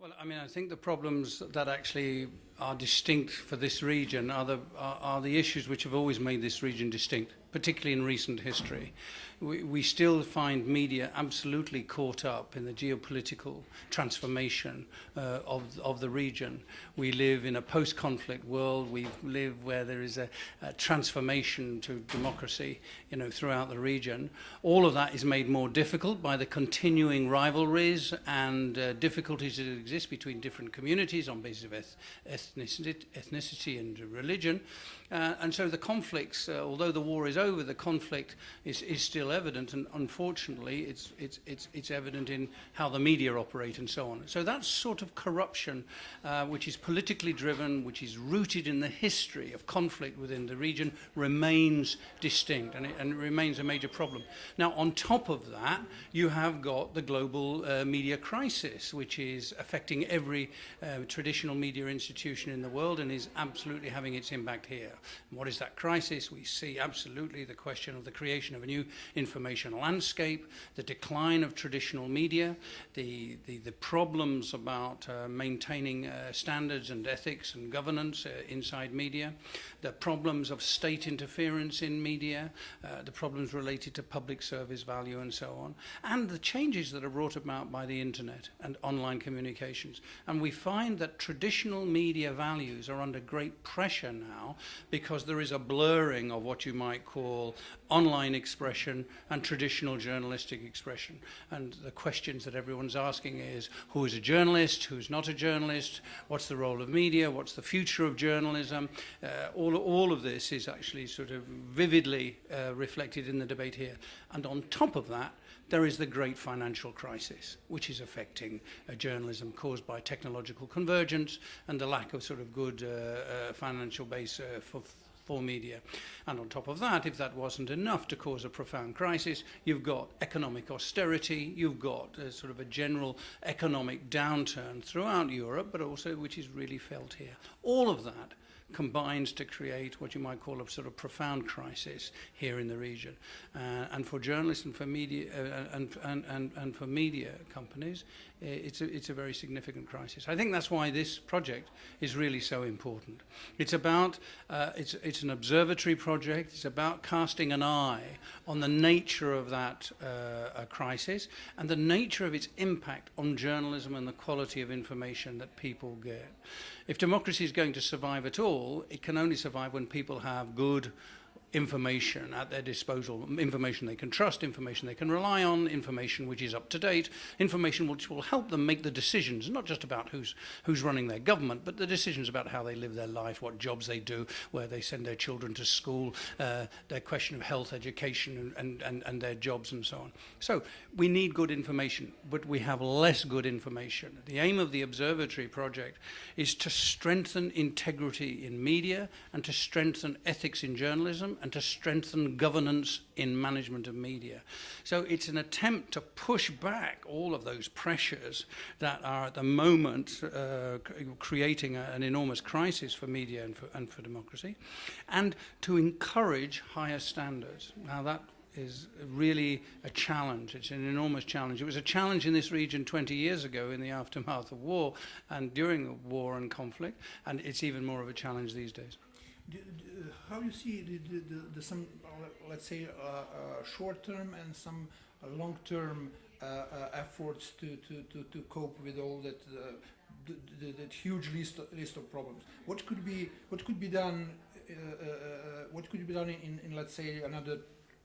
Well, I mean, I think the problems that actually are distinct for this region are the issues which have always made this region distinct, particularly in recent history. We still find media absolutely caught up in the geopolitical transformation of the region. We live in a post-conflict world. We live where there is a transformation to democracy, throughout the region. All of that is made more difficult by the continuing rivalries and difficulties that exist between different communities on basis of ethnicity and religion. And so the conflicts, although the war is over, the conflict is still evident, and unfortunately it's evident in how the media operate and so on. So that sort of corruption, which is politically driven, which is rooted in the history of conflict within the region, remains distinct, and it remains a major problem. Now, on top of that, you have got the global media crisis, which is affecting every traditional media institution in the world and is absolutely having its impact here. What is that crisis? We see absolutely the question of the creation of a new information landscape, the decline of traditional media, the problems about maintaining standards and ethics and governance inside media, the problems of state interference in media, the problems related to public service value and so on, and the changes that are brought about by the internet and online communications. And we find that traditional media values are under great pressure now because there is a blurring of what you might call online expression and traditional journalistic expression. And the questions that everyone's asking is, who is a journalist, who's not a journalist, what's the role of media, what's the future of journalism? All of this is actually sort of vividly reflected in the debate here. And on top of that, there is the great financial crisis, which is affecting journalism caused by technological convergence and the lack of sort of good financial base for media. And on top of that, if that wasn't enough to cause a profound crisis, you've got economic austerity, you've got sort of a general economic downturn throughout Europe, but also which is really felt here. All of that combines to create what you might call a sort of profound crisis here in the region. And for journalists and for media and for media companies, it's a very significant crisis. I think that's why this project is really so important. It's about it's an observatory project. It's about casting an eye on the nature of that crisis and the nature of its impact on journalism and the quality of information that people get. If democracy is going to survive at all, it can only survive when people have good information at their disposal, information they can trust, information they can rely on, information which is up to date, information which will help them make the decisions, not just about who's running their government, but the decisions about how they live their life, what jobs they do, where they send their children to school, their question of health, education, and their jobs and so on. So we need good information, but we have less good information. The aim of the Observatory project is to strengthen integrity in media and to strengthen ethics in journalism and to strengthen governance in management of media. So it's an attempt to push back all of those pressures that are at the moment creating an enormous crisis for media and for democracy, and to encourage higher standards. Now that is really a challenge. It's an enormous challenge. It was a challenge in this region 20 years ago in the aftermath of war and during the war and conflict, and it's even more of a challenge these days. How do you see the some, let's say, short-term and some long-term efforts to cope with all that that huge list of problems? What could be done? What could be done in let's say another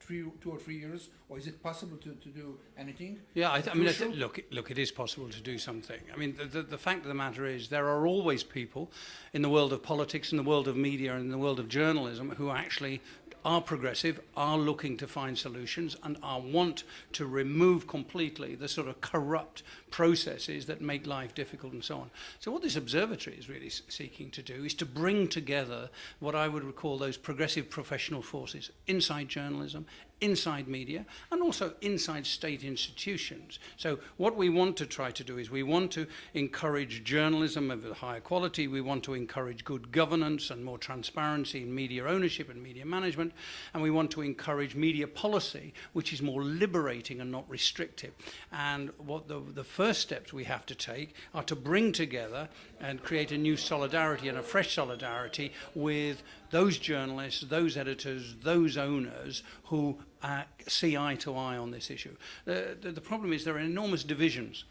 2 or 3 years, or is it possible to do anything? Yeah, I mean, look, it is possible to do something. I mean, the fact of the matter is there are always people in the world of politics, in the world of media, and in the world of journalism who actually are progressive, are looking to find solutions, and want to remove completely the sort of corrupt processes that make life difficult and so on. So what this observatory is really seeking to do is to bring together what I would call those progressive professional forces inside journalism, inside media and also inside state institutions. So what we want to try to do is we want to encourage journalism of a higher quality, we want to encourage good governance and more transparency in media ownership and media management, and we want to encourage media policy which is more liberating and not restrictive. And what the first steps we have to take are to bring together and create a new solidarity and a fresh solidarity with those journalists, those editors, those owners who see eye to eye on this issue. The problem is there are enormous divisions.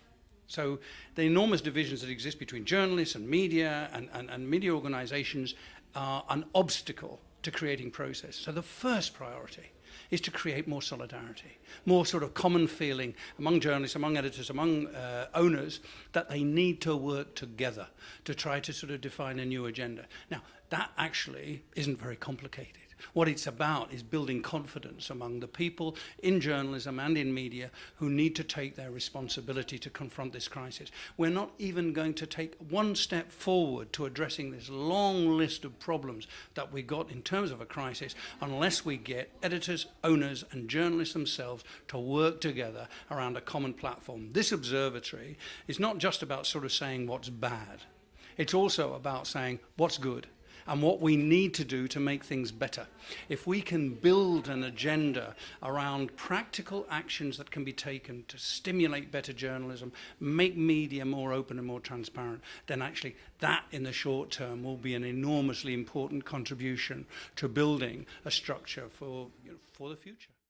So the enormous divisions that exist between journalists and media and media organizations are an obstacle to creating process. So the first priority is to create more solidarity, more sort of common feeling among journalists, among editors, among owners, that they need to work together to try to sort of define a new agenda. Now, that actually isn't very complicated. What it's about is building confidence among the people in journalism and in media who need to take their responsibility to confront this crisis. We're not even going to take one step forward to addressing this long list of problems that we got in terms of a crisis unless we get editors, owners and journalists themselves to work together around a common platform. This observatory is not just about sort of saying what's bad. It's also about saying what's good and what we need to do to make things better. If we can build an agenda around practical actions that can be taken to stimulate better journalism, make media more open and more transparent, then actually that in the short term will be an enormously important contribution to building a structure for the future.